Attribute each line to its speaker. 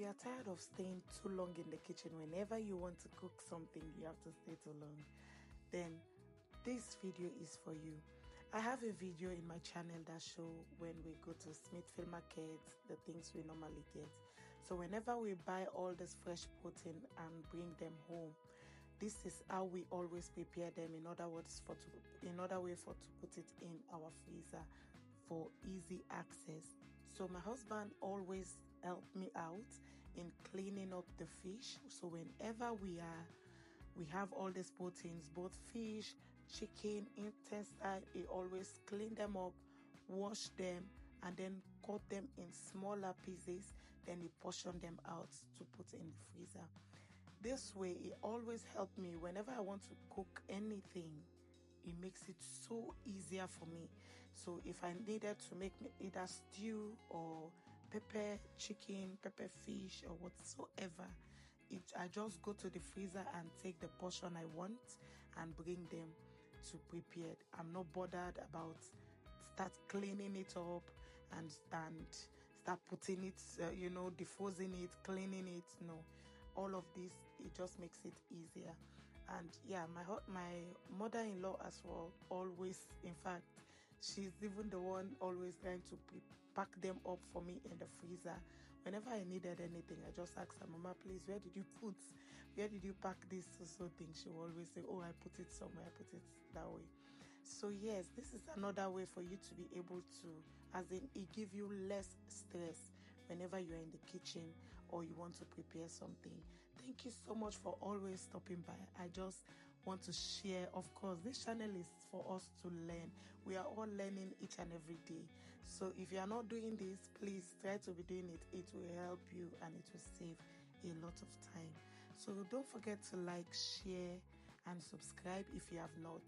Speaker 1: you are tired of staying too long in the kitchen, whenever you want to cook something, you have to stay too long, then this video is for you. I have a video in my channel that show when we go to Smithfield market, the things we normally get. So whenever we buy all this fresh protein and bring them home, this is how we always prepare them, in other way for to put it in our freezer for easy access. So my husband always help me out in cleaning up the fish. So whenever we have all these proteins, both fish, chicken, intestine, he always clean them up, wash them, and then cut them in smaller pieces. Then he portion them out to put in the freezer. This way, it always helps me whenever I want to cook anything. It makes it so easier for me. So if I needed to make either stew or pepper chicken, pepper fish, or whatsoever, I just go to the freezer and take the portion I want and bring them to prepare. I'm not bothered about start cleaning it up and start putting it, defrosing it, cleaning it. No, all of this, it just makes it easier. And yeah, my mother-in-law as well, always, in fact, she's even the one always trying to pack them up for me in the freezer. Whenever I needed anything, I just ask her, Mama, please, where did you pack this so thing? She will always say, oh, I put it somewhere, I put it that way. So yes, this is another way for you to be able to, as in, it give you less stress whenever you're in the kitchen or you want to prepare something. Thank you so much for always stopping by. I just want to share. Of course, this channel is for us to learn. We are all learning each and every day. So if you are not doing this, please try to be doing it. It will help you and it will save a lot of time. So don't forget to like, share, and subscribe if you have not.